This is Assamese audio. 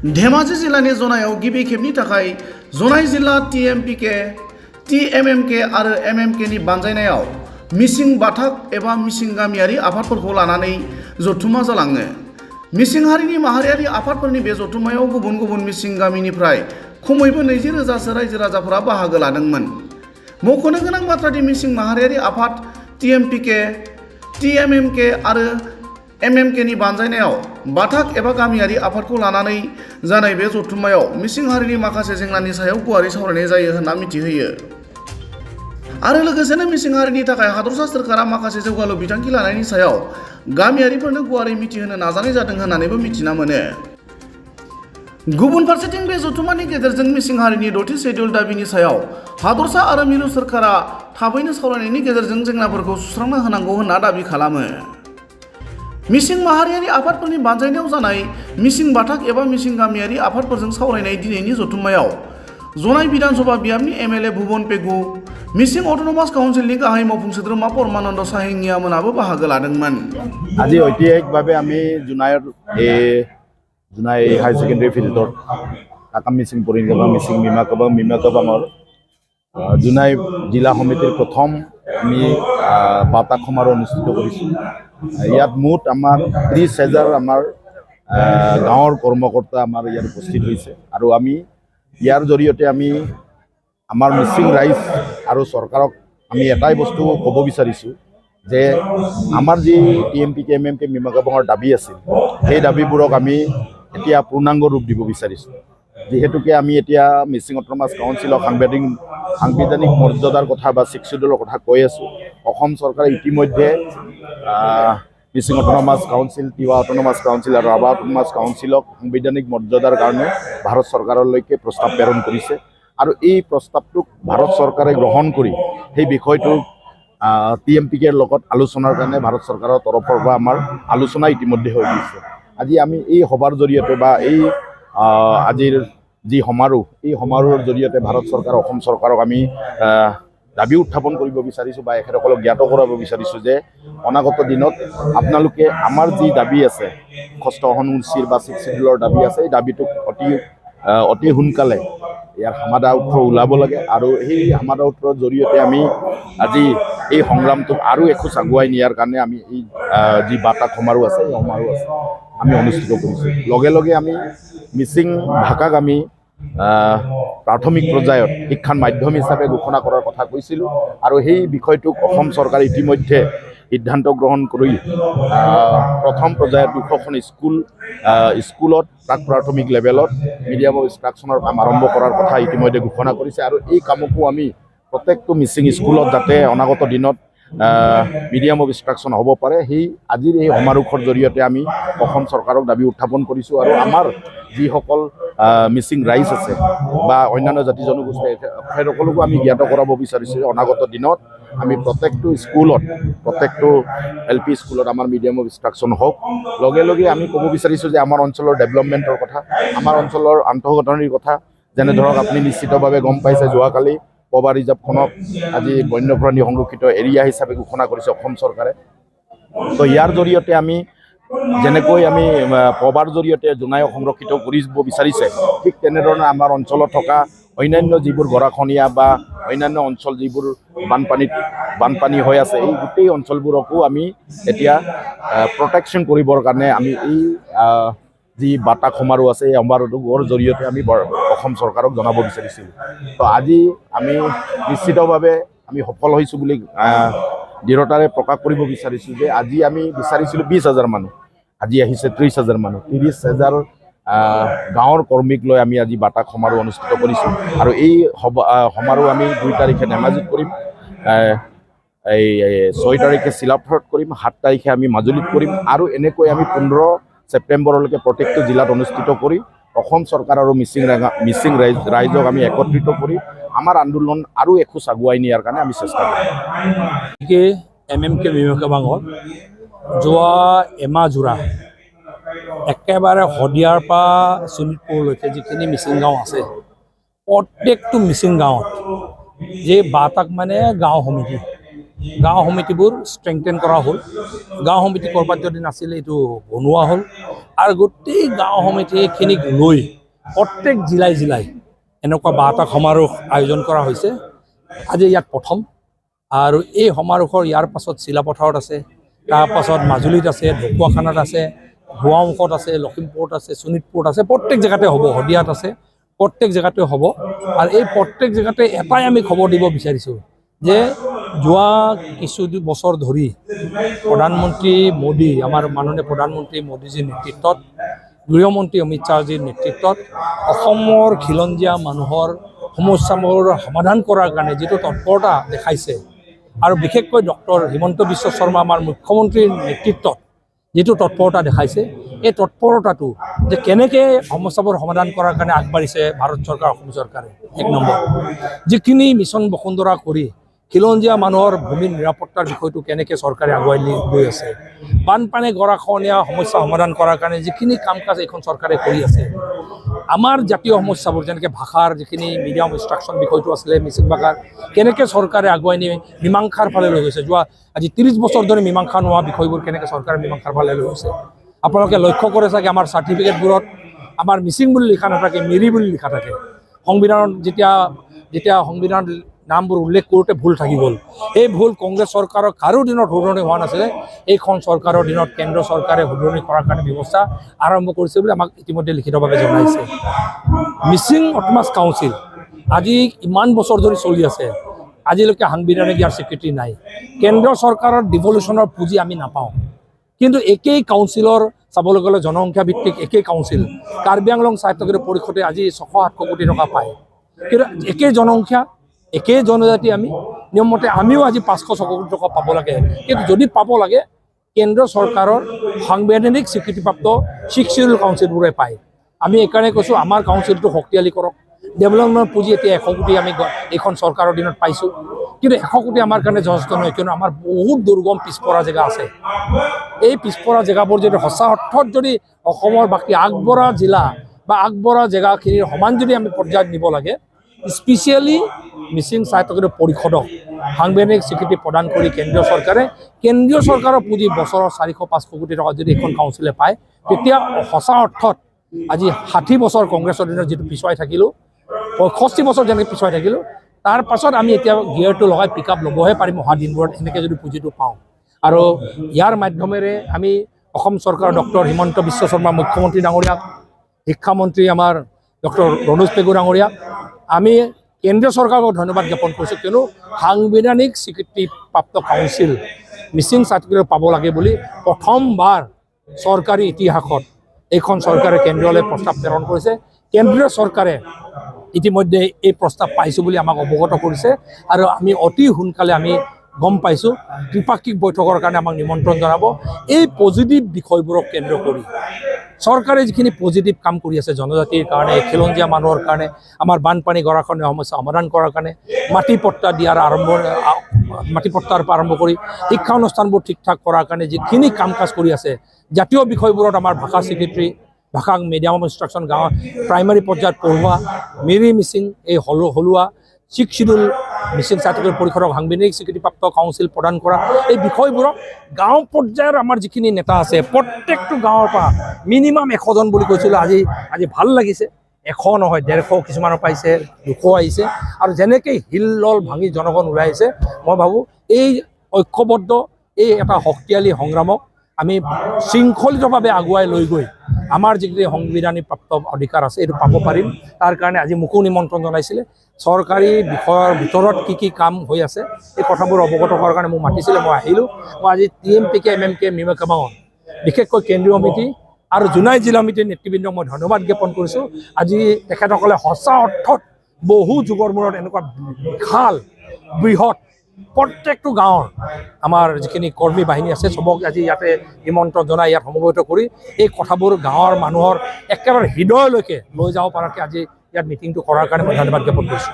धेमाजि जिल्लानि जनायाव गिबि खेबनि थाखाय जनाय जिल्ला टिएमपिके टिएमएमके आरो एमएमकेनि बानजायनायाव मिसिं बाथाक एबा मिसिं गामियारि आफादफोरखौ लानानै जथुम्मा जालाङो। मिसिं हारिनि माहारियारि आफादफोरनि बे जथुम्मायाव गुबुन गुबुन मिसिं गामिनिफ्राय खमैबो 20,000सो रायजो राजाफोरा बाहागो लादोंमोन। मख'नो गोनां बाथ्रादि मिसिं माहारियारि आफाद टिएमपिके टिएमएमके आरो एमएमकेनि बानजायनायाव बाथाक एबा गामियारि आफादखौ लानानै जानाय बे जथुम्मायाव मिसिं हारिनि माखासे जेंनानि सायाव गुवारै सावरायनाय जायो होनना मिथिहोयो। आरो लोगोसेनो मिसिं हारिनि थाखाय हादरसा सोरखारा माखासे जौगालु बिथांखि लानायनि सायाव गामियारिफोरनो गुवारै मिथिहोनो नाजानाय जादों होननानैबो मिथिना मोनो। गुबुन फारसेथिं बे जथुम्मानि गेजेरजों मिसिं हारिनि 6थि शेड्युल दाबिनि सायाव हादरसा आरो मिरु सोरखारा थाबैनो सावरायनायनि गेजेरजों जेंनाफोरखौ सुस्रांना होनांगौ होनना दाबि खालामो। मिसिं माहारियारि आफादफोरनि बानजायनायाव जानाय मिसिं बाथाक एबा मिसिं गामियारि आफादफोरजों सावरायनाय दिनैनि जथुम्मायाव जनाय विधानसभा बियाबनि एमएलए भुबन पेगु, मिसिं अट'नमास काउन्सिलनि गाहाय मावफुं सोद्रोमा परमानन्द साहिंगिया मोनाबो बाहागो लादोंमोन। আজি ঐতিহাসিকভাৱে আমি জোনাইৰ জোনাই হায়াৰ ছেকেণ্ডেৰী ফিল্ডত কাকাম মিচিং পৰিংগাবাং মিচিং মিমাকাবাঙৰ জোনাই জিলা সমিতিৰ প্ৰথম আমি বাতাক সমাৰোহ অনুষ্ঠিত কৰিছোঁ। ইয়াত মুঠ আমাৰ 30,000 আমাৰ গাঁৱৰ কৰ্মকৰ্তা আমাৰ ইয়াত উপস্থিত হৈছে আৰু আমি ইয়াৰ জৰিয়তে আমি আমাৰ মিচিং ৰাইজ আৰু চৰকাৰক আমি এটাই বস্তু ক'ব বিচাৰিছোঁ যে আমাৰ যি টিএমপিকে এমএমকে মিমাকাবাঙৰ দাবী আছিল সেই দাবীবোৰক আমি এতিয়া পূৰ্ণাংগ ৰূপ দিব বিচাৰিছোঁ। যিহেতুকে আমি এতিয়া মিচিং অট'নমাছ কাউন্সিলক সাংবিধানিক মৰ্যাদাৰ কথা বা 6th শিডিউলৰ কথা কৈ আছোঁ। অসম চৰকাৰে ইতিমধ্যে Mising autonomous council, Tiwa autonomous council আৰু ৰাভা অট'নমাছ কাউন্সিলক সাংবিধানিক মৰ্যাদাৰ কাৰণে ভাৰত চৰকাৰলৈকে প্ৰস্তাৱ প্ৰেৰণ কৰিছে আৰু এই প্ৰস্তাৱটোক ভাৰত চৰকাৰে গ্ৰহণ কৰি সেই বিষয়টোক টিএমপিকেৰ লগত আলোচনাৰ কাৰণে ভাৰত চৰকাৰৰ তৰফৰ পৰা আমাৰ আলোচনা ইতিমধ্যে হৈ গৈছে। আজি আমি এই সভাৰ জৰিয়তে বা এই আজিৰ যি সমাৰোহ এই সমাৰোহৰ জৰিয়তে ভাৰত চৰকাৰ অসম চৰকাৰক আমি দাবী উত্থাপন কৰিব বিচাৰিছোঁ বা এখেতসকলক জ্ঞাত কৰাব বিচাৰিছোঁ যে অনাগত দিনত আপোনালোকে আমাৰ যি দাবী আছে ষষ্ঠ অনুসূচীৰ বা 6th শিডিউলৰ দাবী আছে এই দাবীটোক অতি সোনকালে ইয়াৰ সমাধা উত্তৰ ওলাব লাগে আৰু সেই সমাধা উত্তৰৰ জৰিয়তে আমি আজি এই সংগ্ৰামটোক আৰু এখোজ আগুৱাই নিয়াৰ কাৰণে আমি এই যি বাতাক সমাৰোহ আছে এই সমাৰোহ আছে আমি অনুষ্ঠিত কৰিছোঁ। লগে লগে আমি মিচিং ভাষাক আমি প্ৰাথমিক পৰ্যায়ত শিক্ষাৰ মাধ্যম হিচাপে ঘোষণা কৰাৰ কথা কৈছিলোঁ আৰু সেই বিষয়টোক অসম চৰকাৰে ইতিমধ্যে সিদ্ধান্ত গ্ৰহণ কৰি প্ৰথম পৰ্যায়ত 200খন স্কুলত প্ৰাক প্ৰাথমিক লেভেলত মিডিয়াম অফ ইনষ্ট্ৰাকশ্যনৰ কাম আৰম্ভ কৰাৰ কথা ইতিমধ্যে ঘোষণা কৰিছে আৰু এই কামকো আমি প্ৰত্যেকটো মিচিং স্কুলত যাতে অনাগত দিনত মিডিয়াম অফ ইনষ্ট্ৰাকশ্যন হ'ব পাৰে সেই আজিৰ এই সমাৰোহৰ জৰিয়তে আমি অসম চৰকাৰক দাবী উত্থাপন কৰিছোঁ আৰু আমাৰ যিসকল মিচিং ৰাইজ আছে বা অন্যান্য জাতি জনগোষ্ঠী সেইসকলকো আমি জ্ঞাত কৰাব বিচাৰিছোঁ যে অনাগত দিনত আমি প্ৰত্যেকটো স্কুলত প্ৰত্যেকটো LP স্কুলত আমাৰ মিডিয়াম অফ ইনষ্ট্ৰাকশ্যন হওক। লগে লগে আমি ক'ব বিচাৰিছোঁ যে আমাৰ অঞ্চলৰ ডেভেলপমেণ্টৰ কথা, আমাৰ অঞ্চলৰ আন্তঃগাঁথনিৰ কথা, যেনে ধৰক আপুনি নিশ্চিতভাৱে গম পাইছে যোৱাকালি পবা ৰিজাৰ্ভখনক আজি বন্যপ্ৰাণী সংৰক্ষিত এৰিয়া হিচাপে ঘোষণা কৰিছে অসম চৰকাৰে। তো ইয়াৰ জৰিয়তে আমি যেনেকৈ আমি পবাৰ জৰিয়তে জোনাইক সংৰক্ষিত কৰিব বিচাৰিছে ঠিক তেনেধৰণে আমাৰ অঞ্চলত থকা অন্যান্য যিবোৰ গৰাখহনীয়া বা অন্যান্য অঞ্চল যিবোৰ বানপানী হৈ আছে এই গোটেই অঞ্চলবোৰকো আমি এতিয়া প্ৰটেকশ্যন কৰিবৰ কাৰণে আমি এই যি বাতাক সমাৰোহ আছে এই সমাৰোহৰ জৰিয়তে আমি অসম চৰকাৰক জনাব বিচাৰিছিলোঁ। তো আজি আমি নিশ্চিতভাৱে আমি সফল হৈছোঁ বুলি দৃঢ়তাৰে প্ৰকাশ কৰিব বিচাৰিছোঁ যে আজি আমি বিচাৰিছিলোঁ 20,000 মানুহ, আজি আহিছে 30,000 মানুহ। 30,000 গাঁৱৰ কৰ্মীক লৈ আমি আজি বাতাক সমাৰোহ অনুষ্ঠিত কৰিছোঁ আৰু এই সমাৰোহ আমি 2 তাৰিখে ধেমাজিত কৰিম, এই 6 তাৰিখে চিলাপথাৰত কৰিম, 7 তাৰিখে আমি মাজুলীত কৰিম আৰু এনেকৈ আমি 15 ছেপ্টেম্বৰলৈকে প্ৰত্যেকটো জিলাত অনুষ্ঠিত কৰি অসম চৰকাৰ আৰু মিচিং ৰাইজক আমি একত্ৰিত কৰি আমাৰ আন্দোলন আৰু এখোজ আগুৱাই নিয়াৰ কাৰণে আমি চেষ্টা কৰিম। এমএমকে মিমাকাবাঙত যোৱা এমাহ জোৰা একেবাৰে শদিয়াৰ পৰা শোণিতপুৰলৈকে যিখিনি মিচিং গাঁও আছে প্ৰত্যেকটো মিচিং গাঁৱত যে বাতাক মানে গাঁও সমিতি গাঁও সমিতিবোৰ ষ্ট্ৰেংথেন কৰা হ'ল। গাঁও সমিতি ক'ৰবাত যদি নাছিলে এইটো বনোৱা হ'ল আৰু গোটেই গাঁও সমিতিখিনিক লৈ প্ৰত্যেক জিলাই এনেকুৱা 52টা সমাৰোহ আয়োজন কৰা হৈছে। আজি ইয়াত প্ৰথম, আৰু এই সমাৰোহৰ ইয়াৰ পাছত চিলাপথাৰত আছে, তাৰপাছত মাজুলীত আছে, ঢকুৱাখানাত আছে, গোৱামুখত আছে, লখিমপুৰত আছে, শোণিতপুৰত আছে, প্ৰত্যেক জেগাতে হ'ব, শদিয়াত আছে, প্ৰত্যেক জেগাতে হ'ব। আৰু এই প্ৰত্যেক জেগাতে এটাই আমি খবৰ দিব বিচাৰিছোঁ যে যোৱা কিছু বছৰ ধৰি প্ৰধানমন্ত্ৰী মোদী, আমাৰ মাননীয় প্ৰধানমন্ত্ৰী মোদীজীৰ নেতৃত্বত, গৃহমন্ত্ৰী অমিত শ্বাহজীৰ নেতৃত্বত অসমৰ খিলঞ্জীয়া মানুহৰ সমস্যাবোৰ সমাধান কৰাৰ কাৰণে যিটো তৎপৰতা দেখাইছে, আৰু বিশেষকৈ ডক্টৰ হিমন্ত বিশ্ব শৰ্মা আমাৰ মুখ্যমন্ত্ৰীৰ নেতৃত্বত যিটো তৎপৰতা দেখাইছে, এই তৎপৰতাটো যে কেনেকৈ সমস্যাবোৰ সমাধান কৰাৰ কাৰণে আগবাঢ়িছে ভাৰত চৰকাৰ, অসম চৰকাৰে। এক নম্বৰ, যিখিনি মিছন বসুন্ধৰা কৰি খিলঞ্জীয়া মানুহৰ ভূমি নিৰাপত্তাৰ বিষয়টো কেনেকৈ চৰকাৰে আগুৱাই গৈ আছে, বানপানী গৰাখহনীয়া সমস্যা সমাধান কৰাৰ কাৰণে যিখিনি কাম কাজ এইখন চৰকাৰে কৰি আছে, আমাৰ জাতীয় সমস্যাবোৰ যেনেকৈ ভাষাৰ যিখিনি মিডিয়াম ইনষ্ট্ৰাকশ্যন বিষয়টো আছিলে, মিচিং ভাষাৰ কেনেকৈ চৰকাৰে আগুৱাই নি মীমাংসাৰ ফালে লৈ গৈছে, যোৱা আজি 30 বছৰ ধৰি মীমাংসা নোহোৱা বিষয়বোৰ কেনেকৈ চৰকাৰে মীমাংসাৰ ফালে লৈ গৈছে। আপোনালোকে লক্ষ্য কৰে চাগে আমাৰ চাৰ্টিফিকেটবোৰত আমাৰ মিচিং বুলি লিখা নাথাকে, মিৰি বুলি লিখা থাকে। সংবিধানত যেতিয়া সংবিধানত নামবোৰ উল্লেখ কৰোঁতে ভুল থাকি গ'ল। এই ভুল কংগ্ৰেছ চৰকাৰৰ কাৰো দিনত শুধৰণি হোৱা নাছিলে। এইখন চৰকাৰৰ দিনত কেন্দ্ৰ চৰকাৰে শুধৰণি কৰাৰ কাৰণে ব্যৱস্থা আৰম্ভ কৰিছে বুলি আমাক ইতিমধ্যে লিখিতভাৱে জনাইছে। মিচিং অট'নমাছ কাউন্সিল আজি ইমান বছৰ ধৰি চলি আছে, আজিলৈকে সাংবিধানিক ইয়াৰ স্বীকৃতি নাই। কেন্দ্ৰীয় চৰকাৰৰ ডিভলিউশ্যনৰ পুঁজি আমি নাপাওঁ, কিন্তু একেই কাউন্সিলৰ চাবলৈ গ'লে জনসংখ্যা ভিত্তিক একেই কাউন্সিল কাৰ্বি আংলং সাহিত্যকৃতি পৰিষদে আজি 600-700 কোটি টকা পায়, কিন্তু একেই জনসংখ্যা একেই জনজাতি আমি নিয়মমতে আমিও আজি 500-600 কোটি টকা পাব লাগে। কিন্তু যদি পাব লাগে কেন্দ্ৰীয় চৰকাৰৰ সাংবিধানিক স্বীকৃতিপ্ৰাপ্ত 6th Schedule কাউন্সিলবোৰে পায়। আমি এইকাৰণে কৈছোঁ আমাৰ কাউন্সিলটো শক্তিশালী কৰক। ডেভেলপমেণ্ট পুঁজি এতিয়া 100 কোটি আমি এইখন চৰকাৰৰ দিনত পাইছোঁ, কিন্তু 100 কোটি আমাৰ কাৰণে যথেষ্ট নহয়, কিয়নো আমাৰ বহুত দুৰ্গম পিছপৰা জেগা আছে। এই পিছপৰা জেগাবোৰ যদি সঁচা অৰ্থত যদি অসমৰ বাকী আগবঢ়া জিলা বা আগবঢ়া জেগাখিনিৰ সমান যদি আমি পৰ্যায়ত নিব লাগে, স্পেচিয়েলি মিচিং সাহিত্যকৃতি পৰিষদক সাংবিধানিক স্বীকৃতি প্ৰদান কৰি কেন্দ্ৰীয় চৰকাৰৰ পুঁজি বছৰৰ 400-500 কোটি টকা যদি এখন কাউন্সিলে পায়, তেতিয়া সঁচা অৰ্থত আজি 60 বছৰ কংগ্ৰেছৰ দিনত যিটো পিছুৱাই থাকিলোঁ, 65 বছৰ যেনেকৈ পিছুৱাই থাকিলোঁ, তাৰ পাছত আমি এতিয়া গিয়াৰটো লগাই পিক আপ ল'বহে পাৰিম অহা দিনবোৰত, এনেকৈ যদি পুঁজিটো পাওঁ। আৰু ইয়াৰ মাধ্যমেৰে আমি অসম চৰকাৰৰ ডক্টৰ হিমন্ত বিশ্ব শৰ্মা মুখ্যমন্ত্ৰী ডাঙৰীয়াক, শিক্ষামন্ত্ৰী আমাৰ ডক্টৰ ৰণোজ পেগু ডাঙৰীয়াক আমি কেন্দ্ৰীয় চৰকাৰক ধন্যবাদ জ্ঞাপন কৰিছোঁ, কিয়নো সাংবিধানিক স্বীকৃতিপ্ৰাপ্ত কাউন্সিল মিচিং চাৰ্টিফিকেট পাব লাগে বুলি প্ৰথমবাৰ চৰকাৰী ইতিহাসত এইখন চৰকাৰে কেন্দ্ৰীয়লৈ প্ৰস্তাৱ প্ৰেৰণ কৰিছে। কেন্দ্ৰীয় চৰকাৰে ইতিমধ্যে এই প্ৰস্তাৱ পাইছোঁ বুলি আমাক অৱগত কৰিছে, আৰু আমি অতি সোনকালে আমি গম পাইছোঁ ত্ৰিপাক্ষিক বৈঠকৰ কাৰণে আমাক নিমন্ত্ৰণ জনাব। এই পজিটিভ বিষয়বোৰক কেন্দ্ৰ কৰি চৰকাৰে যিখিনি পজিটিভ কাম কৰি আছে জনজাতিৰ কাৰণে, খিলঞ্জীয়া মানুহৰ কাৰণে, আমাৰ বানপানী গৰাখহনীয়া সমস্যা সমাধান কৰাৰ কাৰণে, মাটি পট্টা পৰা আৰম্ভ কৰি শিক্ষা অনুষ্ঠানবোৰ ঠিক ঠাক কৰাৰ কাৰণে যিখিনি কাম কাজ কৰি আছে, জাতীয় বিষয়বোৰত আমাৰ ভাষা স্বীকৃতি, ভাষা মিডিয়াম ইনষ্ট্ৰাকশ্যন, গাঁৱৰ প্ৰাইমাৰী পৰ্যায়ত পঢ়োৱা, মিৰি মিচিং এই হলুৱা 6th Schedule মিচিং চাৰ্টিফিকেট পৰিষদক সাংবিধানিক স্বীকৃতিপ্ৰাপ্ত কাউন্সিল প্ৰদান কৰা, এই বিষয়বোৰক গাঁও পৰ্যায়ৰ আমাৰ যিখিনি নেতা আছে প্ৰত্যেকটো গাঁৱৰ পৰা মিনিমাম 100 জন বুলি কৈছিলোঁ। আজি ভাল লাগিছে, 100 নহয় 150 কিছুমানৰ পাইছে, 200 আহিছে, আৰু যেনেকৈ হিল্লল ভাঙি জনগণ ওলাই আহিছে, মই ভাবোঁ এই ঐক্যবদ্ধ এই এটা শক্তিশালী সংগ্ৰামক আমি শৃংখলিতভাৱে আগুৱাই লৈ গৈ আমাৰ যিখিনি সাংবিধানিক প্ৰাপ্ত অধিকাৰ আছে এইটো পাব পাৰিম। তাৰ কাৰণে আজি মোকো নিমন্ত্ৰণ জনাইছিলে। চৰকাৰী বিষয়ৰ ভিতৰত কি কাম হৈ আছে এই কথাবোৰ অৱগত কৰাৰ কাৰণে মোক মাতিছিলে, মই আহিলোঁ। মই আজি TMPK MMK মিমাকাবাঙত বিশেষকৈ কেন্দ্ৰীয় সমিতি আৰু জোনাই জিলা সমিতিৰ নেতৃবৃন্দক মই ধন্যবাদ জ্ঞাপন কৰিছোঁ। আজি তেখেতসকলে সঁচা অৰ্থত বহু যুগৰ মূৰত এনেকুৱা বিশাল বৃহৎ প্ৰত্যেকটো গাঁৱৰ আমাৰ যিখিনি কৰ্মী বাহিনী আছে চবক আজি ইয়াতে নিমন্ত্ৰণ জনাই ইয়াত সমবেত কৰি এই কথাবোৰ গাঁৱৰ মানুহৰ একেবাৰে হৃদয়লৈকে লৈ যাব পৰাকৈ আজি ইয়াত মিটিংটো কৰাৰ কাৰণে মই ধন্যবাদ জ্ঞাপন কৰিছোঁ।